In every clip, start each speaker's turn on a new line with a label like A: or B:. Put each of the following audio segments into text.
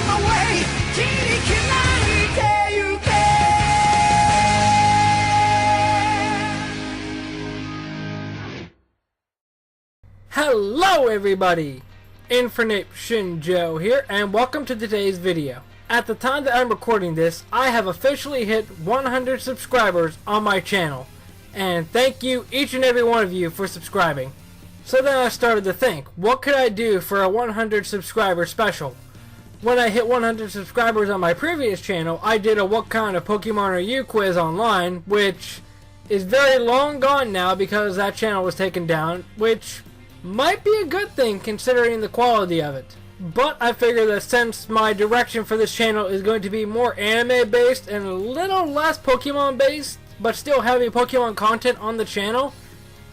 A: my way 切り開いてゆけ
B: Hello everybody! Infernape Shinjo here, and welcome to today's video. At the time that I'm recording this, I have officially hit 100 subscribers on my channel. And thank you, each and every one of you, for subscribing. So then I started to think, what could I do for a 100 subscriber special? When I hit 100 subscribers on my previous channel, I did a what kind of Pokemon are you quiz online, which is very long gone now because that channel was taken down, which might be a good thing considering the quality of it. But I figure that since my direction for this channel is going to be more anime based and a little less Pokemon based, but still heavy Pokemon content on the channel,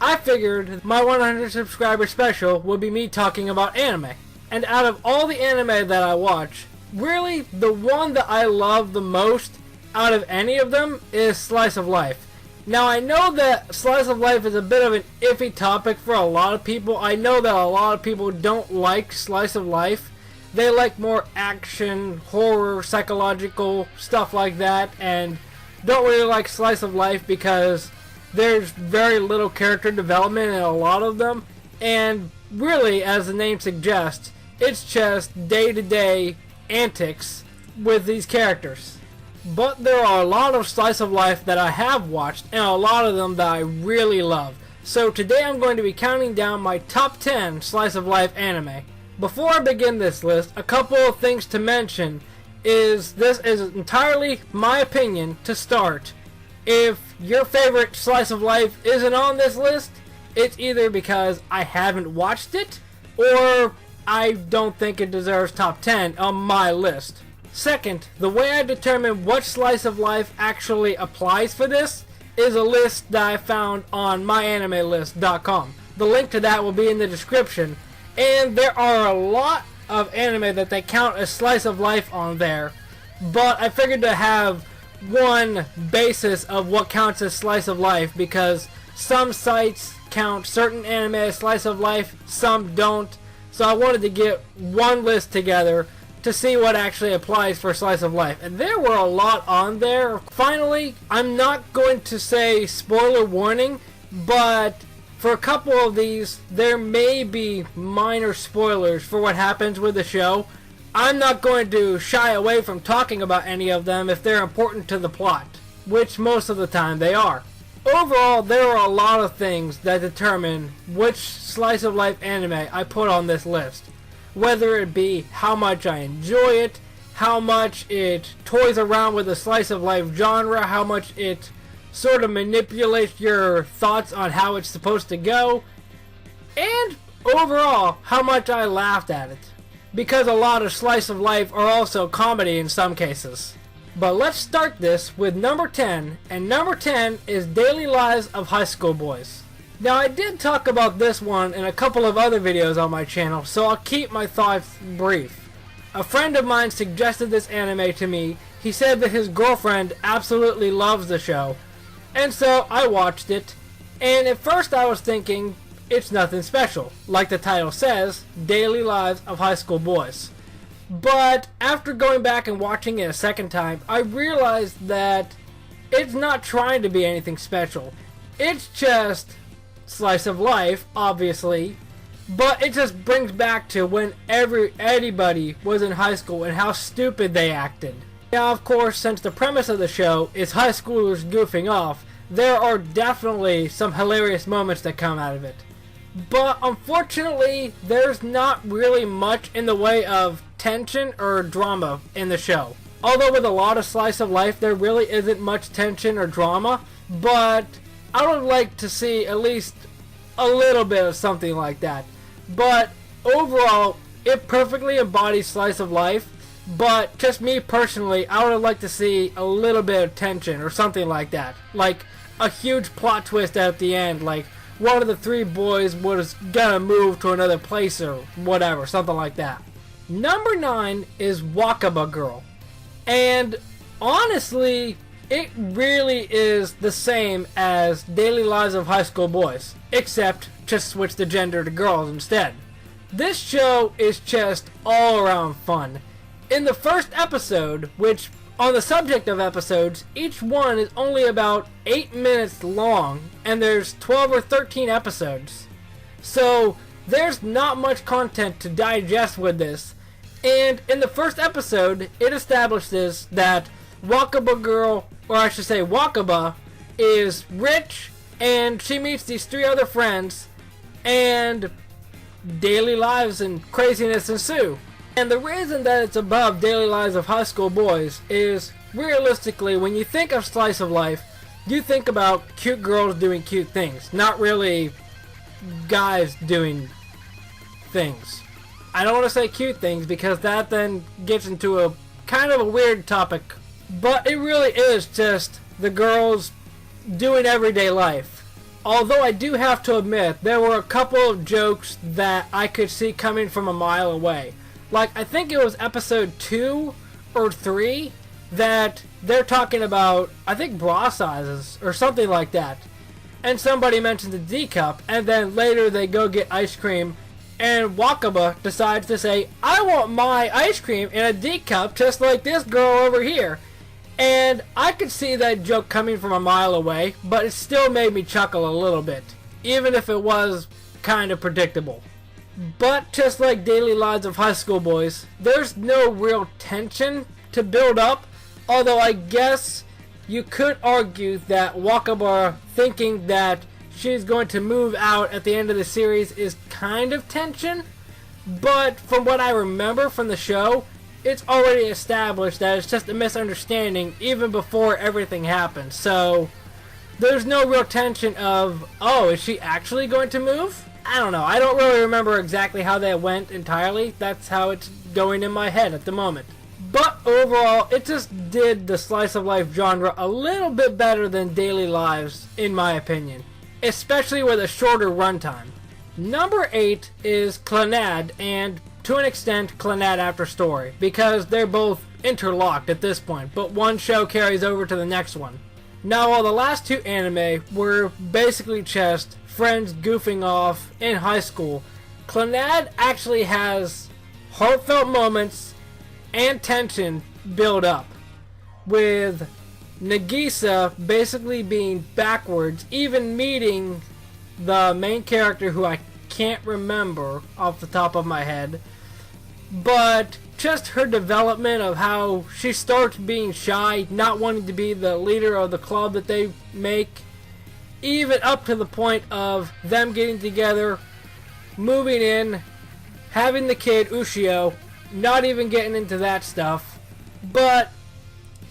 B: I figured my 100 subscriber special would be me talking about anime. And out of all the anime that I watch, really the one that I love the most out of any of them is Slice of Life. Now I know that Slice of Life is a bit of an iffy topic for a lot of people. I know that a lot of people don't like Slice of Life. They like more action, horror, psychological, stuff like that, and don't really like Slice of Life because there's very little character development in a lot of them, and really, as the name suggests, it's just day-to-day antics with these characters. But there are a lot of Slice of Life that I have watched, and a lot of them that I really love. So today I'm going to be counting down my top 10 Slice of Life anime. Before I begin this list, a couple of things to mention is this is entirely my opinion to start. If your favorite Slice of Life isn't on this list, it's either because I haven't watched it, or I don't think it deserves top 10 on my list. Second, the way I determine what Slice of Life actually applies for this is a list that I found on myanimelist.com. The link to that will be in the description, and there are a lot of anime that they count as Slice of Life on there, but I figured to have one basis of what counts as Slice of Life because some sites count certain anime as Slice of Life, some don't, so I wanted to get one list together to see what actually applies for Slice of Life, and there were a lot on there. Finally, I'm not going to say spoiler warning, but for a couple of these there may be minor spoilers for what happens with the show. I'm not going to shy away from talking about any of them if they're important to the plot, which most of the time they are. Overall, there are a lot of things that determine which Slice of Life anime I put on this list. Whether it be how much I enjoy it, how much it toys around with the Slice of Life genre, how much it sort of manipulates your thoughts on how it's supposed to go, and overall, how much I laughed at it. Because a lot of Slice of Life are also comedy in some cases. But let's start this with number 10, and number 10 is Daily Lives of High School Boys. Now I did talk about this one in a couple of other videos on my channel, so I'll keep my thoughts brief. A friend of mine suggested this anime to me. He said that his girlfriend absolutely loves the show, and so I watched it, and at first I was thinking it's nothing special, like the title says, Daily Lives of High School Boys. But after going back and watching it a second time, I realized that it's not trying to be anything special. It's just Slice of Life, obviously, but it just brings back to when anybody was in high school and how stupid they acted. Now, of course, since the premise of the show is high schoolers goofing off, there are definitely some hilarious moments that come out of it. But unfortunately, there's not really much in the way of tension or drama in the show. Although with a lot of Slice of Life, there really isn't much tension or drama, but I would like to see at least a little bit of something like that. But overall, it perfectly embodies Slice of Life, but just me personally, I would like to see a little bit of tension or something like that. Like a huge plot twist at the end, like one of the three boys was gonna move to another place or whatever, something like that. Number 9 is Wakaba Girl. And honestly, it really is the same as Daily Lives of High School Boys, except just switch the gender to girls instead. This show is just all around fun. In the first episode, which on the subject of episodes, each one is only about 8 minutes long, and there's 12 or 13 episodes. So there's not much content to digest with this. And in the first episode, it establishes that Wakaba girl, or I should say Wakaba, is rich, and she meets these 3 other friends, and daily lives and craziness ensue. And the reason that it's above Daily Lives of High School Boys is, realistically, when you think of slice of life, you think about cute girls doing cute things, not really guys doing things. I don't want to say cute things because that then gets into a kind of a weird topic, but it really is just the girls doing everyday life. Although I do have to admit, there were a couple of jokes that I could see coming from a mile away. Like, I think it was episode 2 or 3 that they're talking about, I think, bra sizes or something like that. And somebody mentions a D cup, and then later they go get ice cream, and Wakaba decides to say, I want my ice cream in a D cup just like this girl over here. And I could see that joke coming from a mile away, but it still made me chuckle a little bit, even if it was kind of predictable. But just like Daily Lives of High School Boys, there's no real tension to build up, although I guess you could argue that Wakaba thinking that she's going to move out at the end of the series is kind of tension, but from what I remember from the show, it's already established that it's just a misunderstanding even before everything happens. So there's no real tension of, oh, is she actually going to move? I don't know. I don't really remember exactly how that went entirely. That's how it's going in my head at the moment. But overall, it just did the slice of life genre a little bit better than Daily Lives, in my opinion. Especially with a shorter runtime. Number 8 is Clannad, and to an extent, Clannad After Story, because they're both interlocked at this point, but one show carries over to the next one. Now, while the last 2 anime were basically just friends goofing off in high school, Clannad actually has heartfelt moments and tension build up, with Nagisa basically being backwards, even meeting the main character who I can't remember off the top of my head, but just her development of how she starts being shy, not wanting to be the leader of the club that they make, even up to the point of them getting together, moving in, having the kid Ushio, not even getting into that stuff, but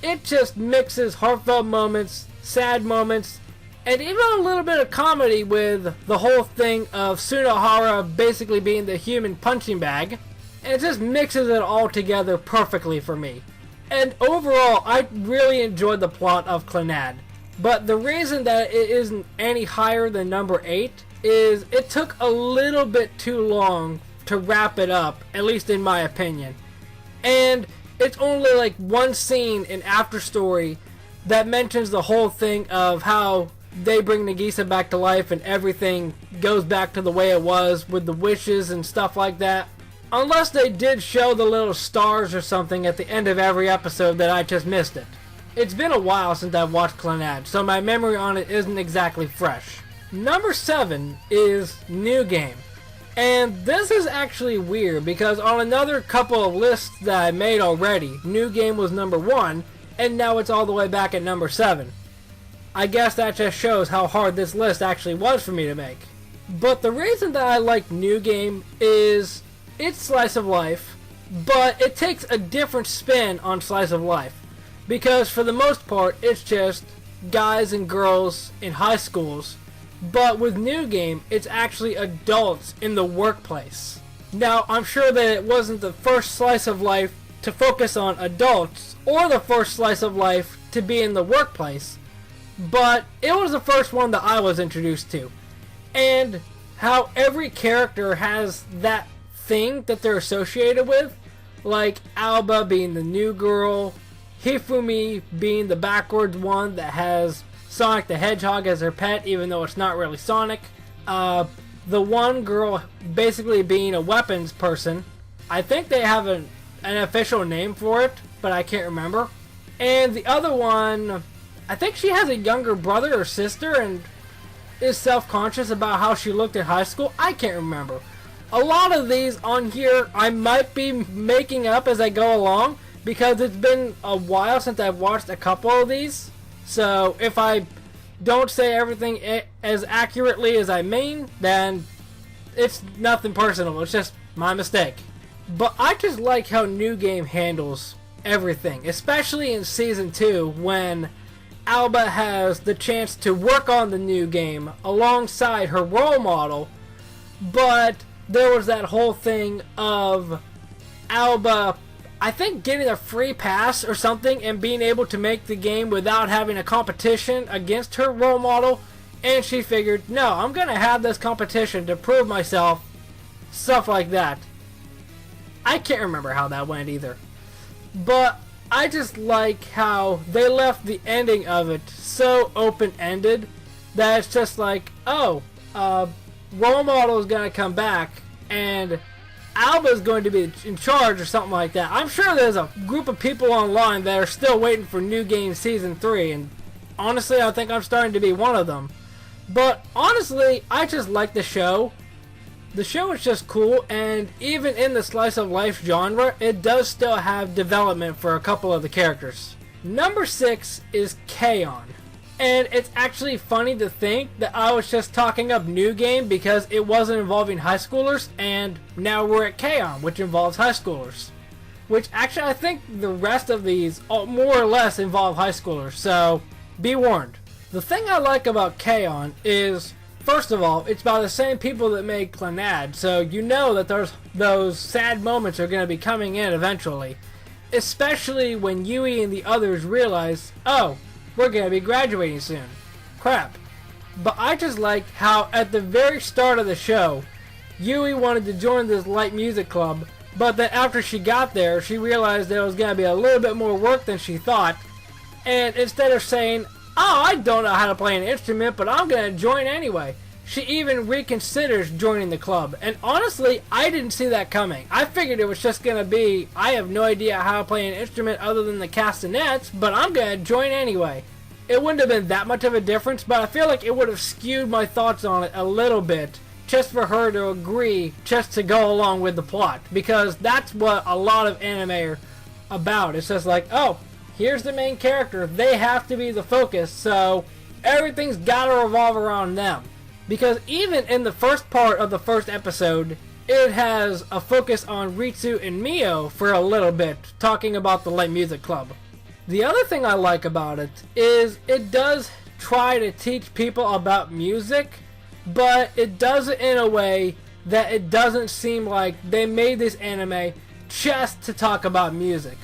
B: it just mixes heartfelt moments, sad moments, and even a little bit of comedy with the whole thing of Sunohara basically being the human punching bag. And it just mixes it all together perfectly for me. And overall, I really enjoyed the plot of Clannad. But the reason that it isn't any higher than number 8 is it took a little bit too long to wrap it up, at least in my opinion. And it's only like one scene in After Story that mentions the whole thing of how they bring Nagisa back to life and everything goes back to the way it was with the wishes and stuff like that. Unless they did show the little stars or something at the end of every episode that I just missed it. It's been a while since I've watched Clannad, so my memory on it isn't exactly fresh. Number 7 is New Game. And this is actually weird because on another couple of lists that I made already, New Game was number 1, and now it's all the way back at number 7. I guess that just shows how hard this list actually was for me to make. But the reason that I like New Game is it's slice of life, but it takes a different spin on slice of life. Because for the most part, it's just guys and girls in high schools. But with New Game, it's actually adults in the workplace. Now, I'm sure that it wasn't the first slice of life to focus on adults, or the first slice of life to be in the workplace, but it was the first one that I was introduced to. And how every character has that thing that they're associated with, like Alba being the new girl, Hifumi being the backwards one that has Sonic the Hedgehog as her pet, even though it's not really Sonic. The one girl basically being a weapons person. I think they have an official name for it, but I can't remember. And the other one, I think she has a younger brother or sister and is self-conscious about how she looked in high school. I can't remember. A lot of these on here I might be making up as I go along because it's been a while since I've watched a couple of these. So if I don't say everything as accurately as I mean, then it's nothing personal. It's just my mistake. But I just like how New Game handles everything, especially in Season 2 when Alba has the chance to work on the new game alongside her role model, but there was that whole thing of Alba, I think, getting a free pass or something and being able to make the game without having a competition against her role model, and she figured, no, I'm going to have this competition to prove myself, stuff like that. I can't remember how that went either, but I just like how they left the ending of it so open-ended that it's just like, oh, role model is going to come back and Alba is going to be in charge or something like that. I'm sure there's a group of people online that are still waiting for New Game Season 3, and honestly, I think I'm starting to be one of them. But honestly, I just like the show. The show is just cool, and even in the slice of life genre, it does still have development for a couple of the characters. Number 6 is K-On! And it's actually funny to think that I was just talking up New Game because it wasn't involving high schoolers, and now we're at K-On!, which involves high schoolers. Which actually I think the rest of these more or less involve high schoolers, so be warned. The thing I like about K-On! Is, first of all, it's by the same people that make Clannad, so you know that those sad moments are going to be coming in eventually. Especially when Yui and the others realize, oh, we're going to be graduating soon. Crap. But I just like how at the very start of the show, Yui wanted to join this light music club, but then after she got there, she realized there was going to be a little bit more work than she thought, and instead of saying, oh, I don't know how to play an instrument, but I'm going to join anyway, she even reconsiders joining the club. And honestly, I didn't see that coming. I figured it was just going to be, I have no idea how to play an instrument other than the castanets, but I'm going to join anyway. It wouldn't have been that much of a difference, but I feel like it would have skewed my thoughts on it a little bit, just for her to agree, just to go along with the plot. Because that's what a lot of anime are about. It's just like, oh, here's the main character, they have to be the focus, so everything's got to revolve around them. Because even in the first part of the first episode, it has a focus on Ritsu and Mio for a little bit, talking about the light music club. The other thing I like about it is it does try to teach people about music, but it does it in a way that it doesn't seem like they made this anime just to talk about music.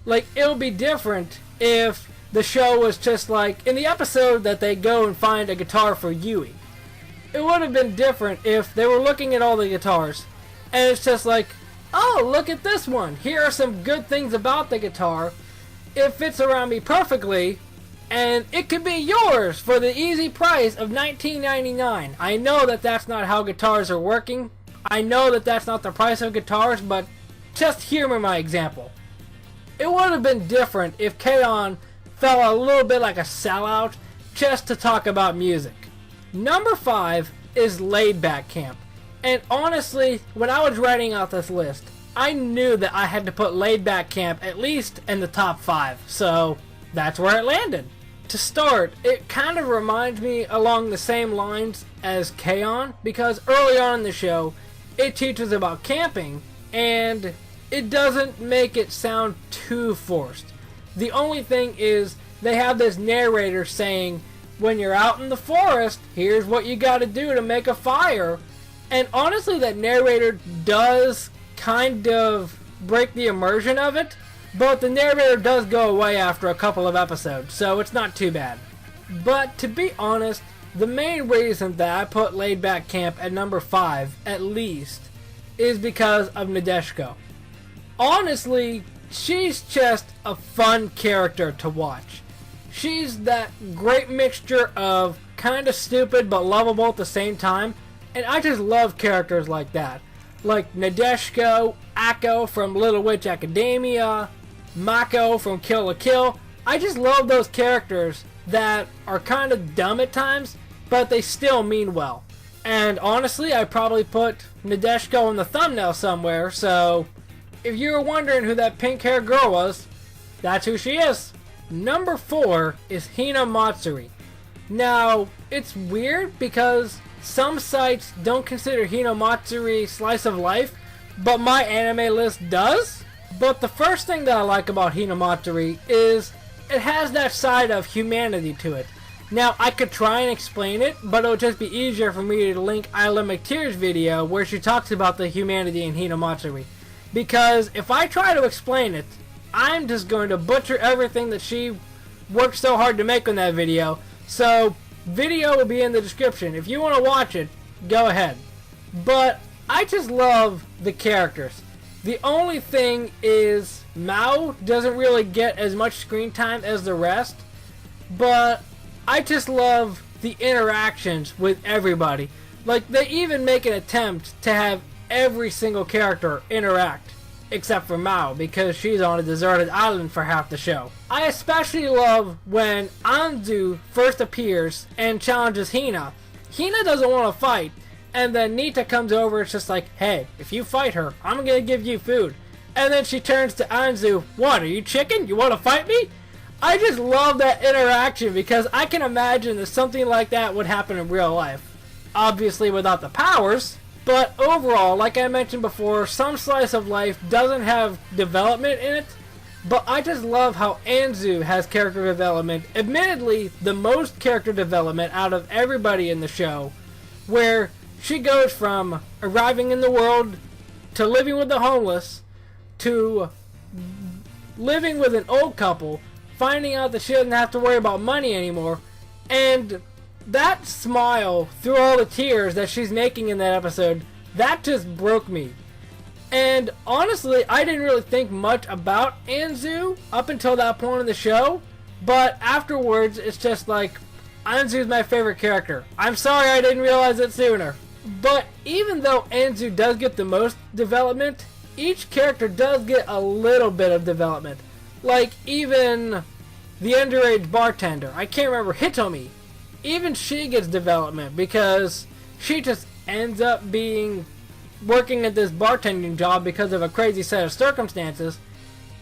B: Like, it'll be different if the show was just like, in the episode that they go and find a guitar for Yui. It would have been different if they were looking at all the guitars, and it's just like, oh, look at this one. Here are some good things about the guitar. It fits around me perfectly, and it could be yours for the easy price of $19.99. I know that that's not how guitars are working. I know that that's not the price of guitars, but just hear me my example. It would have been different if K-On! Felt a little bit like a sellout just to talk about music. Number 5 is Laid Back Camp. And honestly, when I was writing out this list, I knew that I had to put Laid Back Camp at least in the top 5. So that's where it landed. To start, it kind of reminds me along the same lines as K-On! Because early on in the show, it teaches about camping, and it doesn't make it sound too forced. The only thing is, they have this narrator saying, when you're out in the forest, here's what you gotta do to make a fire. And honestly, that narrator does kind of break the immersion of it, but the narrator does go away after a couple of episodes, so it's not too bad. But to be honest, the main reason that I put Laid Back Camp at number 5, at least, is because of Nadeshiko. Honestly, she's just a fun character to watch. She's that great mixture of kind of stupid but lovable at the same time, and I just love characters like that. like Nadeshiko, Akko from Little Witch Academia, Mako from Kill la Kill. I just love those characters that are kind of dumb at times, but they still mean well. And honestly, I probably put Nadeshiko in the thumbnail somewhere, so if you were wondering who that pink-haired girl was, that's who she is. Number 4 is Hina Matsuri. Now, it's weird because some sites don't consider Hina Matsuri slice of life, but my anime list does. But the first thing that I like about Hina Matsuri is it has that side of humanity to it. Now, I could try and explain it, but it would just be easier for me to link Isla McTeer's video where she talks about the humanity in Hina Matsuri. Because if I try to explain it, I'm just going to butcher everything that she worked so hard to make on that video. So, video will be in the description. If you want to watch it, go ahead. But I just love the characters. The only thing is Mao doesn't really get as much screen time as the rest. But I just love the interactions with everybody. Like, they even make an attempt to have every single character interact. Except for Mao, because she's on a deserted island for half the show. I especially love when Anzu first appears and challenges Hina. Hina doesn't want to fight, and then Nita comes over and it's just like, hey, if you fight her, I'm going to give you food. And then she turns to Anzu, what, are you chicken? You want to fight me? I just love that interaction because I can imagine that something like that would happen in real life. Obviously without the powers. But overall, like I mentioned before, some slice of life doesn't have development in it, but I just love how Anzu has character development, admittedly the most character development out of everybody in the show, where she goes from arriving in the world to living with the homeless to living with an old couple, finding out that she doesn't have to worry about money anymore, and that smile through all the tears that she's making in that episode, that just broke me. And honestly, I didn't really think much about Anzu up until that point in the show, but afterwards it's just like, Anzu's my favorite character. I'm sorry I didn't realize it sooner. But even though Anzu does get the most development, each character does get a little bit of development. Like even the underage bartender, I can't remember, Hitomi. Even she gets development because she just ends up working at this bartending job because of a crazy set of circumstances.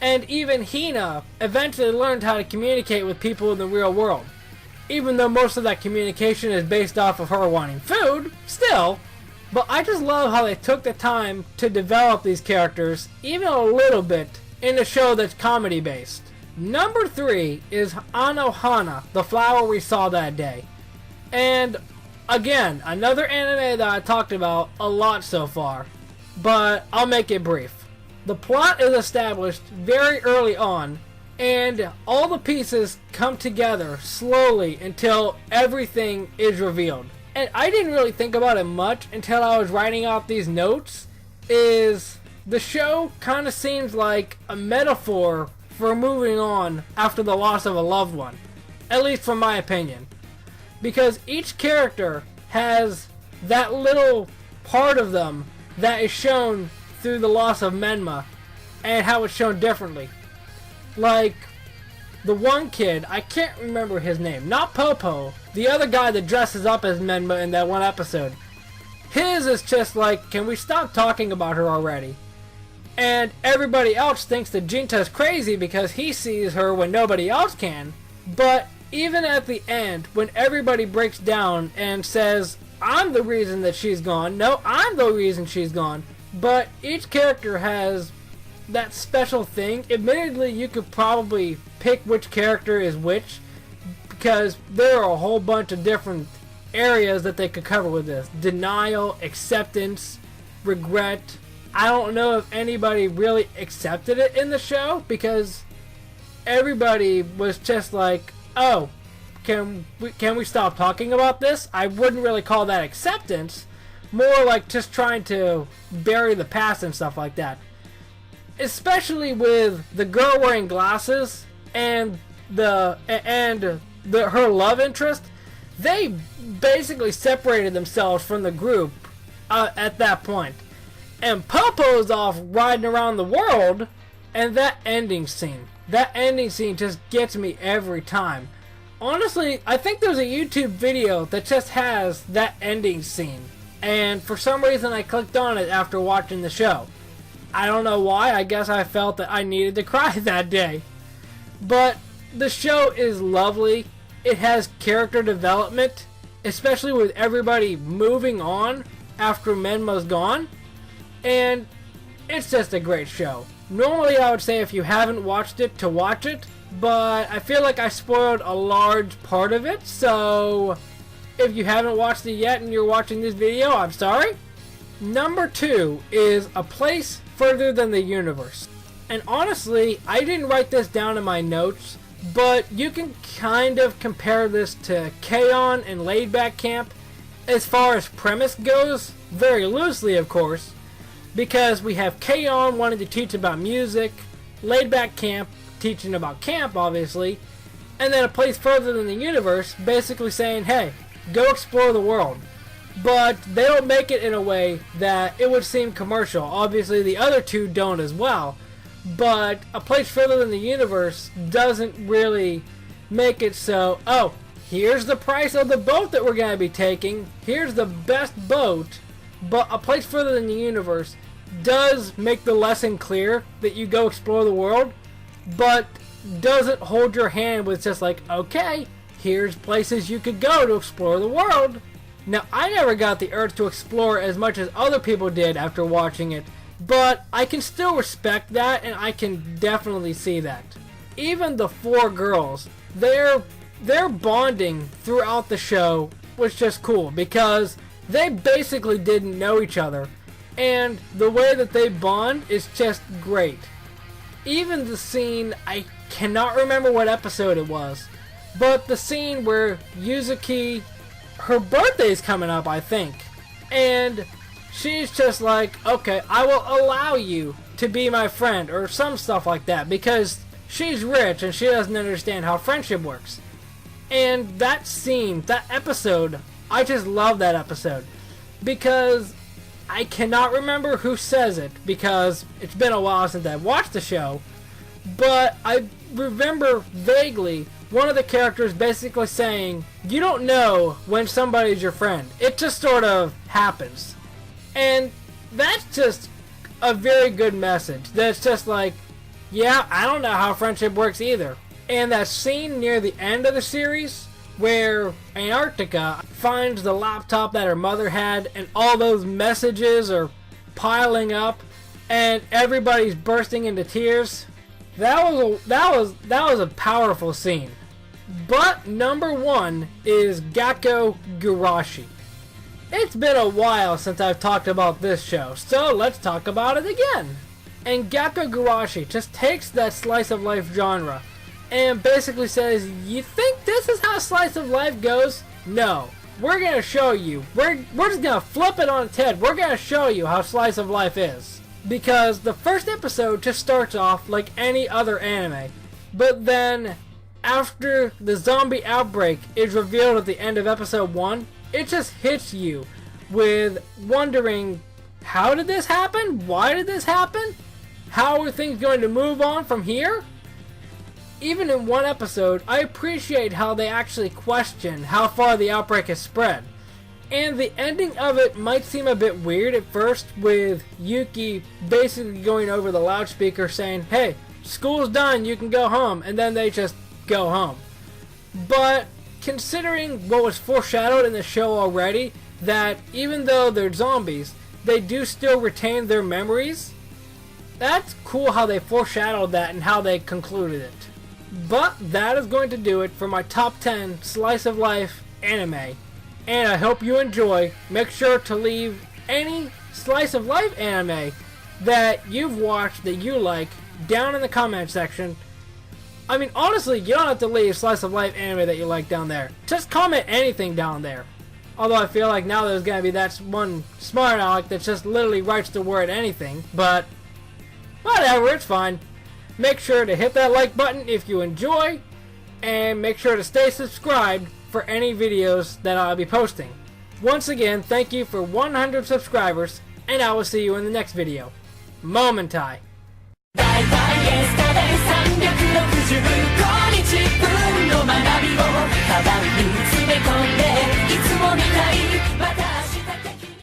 B: And even Hina eventually learned how to communicate with people in the real world. Even though most of that communication is based off of her wanting food, still. But I just love how they took the time to develop these characters, even a little bit, in a show that's comedy based. Number 3 is Anohana, the flower we saw that day. And again, another anime that I talked about a lot so far, but I'll make it brief. The plot is established very early on, and all the pieces come together slowly until everything is revealed. And I didn't really think about it much until I was writing out these notes, is the show kind of seems like a metaphor for moving on after the loss of a loved one. At least from my opinion. Because each character has that little part of them that is shown through the loss of Menma and how it's shown differently. Like the one kid, I can't remember his name, not Popo, the other guy that dresses up as Menma in that one episode. His is just like, can we stop talking about her already? And everybody else thinks that Jinta's crazy because he sees her when nobody else can. But even at the end, when everybody breaks down and says, I'm the reason that she's gone, no, I'm the reason she's gone, but each character has that special thing. Admittedly, you could probably pick which character is which, because there are a whole bunch of different areas that they could cover with this. Denial, acceptance, regret. I don't know if anybody really accepted it in the show, because everybody was just like, oh, can we stop talking about this? I wouldn't really call that acceptance. More like just trying to bury the past and stuff like that. Especially with the girl wearing glasses and her love interest. They basically separated themselves from the group at that point. and Popo's off riding around the world, and that ending scene just gets me every time. Honestly, I think there's a YouTube video that just has that ending scene, and for some reason I clicked on it after watching the show. I don't know why. I guess I felt that I needed to cry that day. But the show is lovely. It has character development, especially with everybody moving on after Menma's gone, and it's just a great show. Normally I would say if you haven't watched it to watch it, but I feel like I spoiled a large part of it, so if you haven't watched it yet and you're watching this video, I'm sorry. Number 2 is A Place Further Than the Universe. And honestly, I didn't write this down in my notes, but you can kind of compare this to K-On! And Laid Back Camp as far as premise goes, very loosely of course, because we have K-On! Wanting to teach about music, Laid Back Camp teaching about camp obviously, and then A Place Further Than the Universe basically saying, hey, go explore the world. But they don't make it in a way that it would seem commercial. Obviously the other two don't as well, but A Place Further Than the Universe doesn't really make it so, oh, here's the price of the boat that we're going to be taking, here's the best boat. But A Place Further Than the Universe does make the lesson clear that you go explore the world, but doesn't hold your hand with just like, okay, here's places you could go to explore the world. Now, I never got the urge to explore as much as other people did after watching it, but I can still respect that, and I can definitely see that. Even the 4 girls, their bonding throughout the show was just cool, because they basically didn't know each other, and the way that they bond is just great. Even the scene, I cannot remember what episode it was, but the scene where Yuzuki, her birthday's coming up, I think, and she's just like, okay, I will allow you to be my friend, or some stuff like that, because she's rich and she doesn't understand how friendship works. And that scene, that episode, I just love that episode, because I cannot remember who says it, because it's been a while since I've watched the show, but I remember vaguely one of the characters basically saying, you don't know when somebody's your friend, it just sort of happens. And that's just a very good message. That's just like, yeah, I don't know how friendship works either. And that scene near the end of the series where Antarctica finds the laptop that her mother had and all those messages are piling up and everybody's bursting into tears, that was a powerful scene. But number 1 is Gakko Gurashi. It's been a while since I've talked about this show, so let's talk about it again. And Gakko Gurashi just takes that slice of life genre and basically says, you think this is how slice of life goes? No. We're going to show you. We're just going to flip it on its head. We're going to show you how slice of life is. Because the first episode just starts off like any other anime. But then, after the zombie outbreak is revealed at the end of episode 1, it just hits you with wondering, how did this happen? Why did this happen? How are things going to move on from here? Even in one episode, I appreciate how they actually question how far the outbreak has spread. And the ending of it might seem a bit weird at first, with Yuki basically going over the loudspeaker saying, hey, school's done, you can go home, and then they just go home. But considering what was foreshadowed in the show already, that even though they're zombies, they do still retain their memories, that's cool how they foreshadowed that and how they concluded it. But that is going to do it for my top 10 slice of life anime, and I hope you enjoy. Make sure to leave any slice of life anime that you've watched that you like down in the comment section. I mean, honestly, you don't have to leave slice of life anime that you like down there. Just comment anything down there. Although I feel like now there's gonna be that one smart aleck that just literally writes the word anything, but whatever, it's fine. Make sure to hit that like button if you enjoy, and make sure to stay subscribed for any videos that I'll be posting. Once again, thank you for 100 subscribers, and I will see you in the next video. Momentai.
C: Bye bye, yes.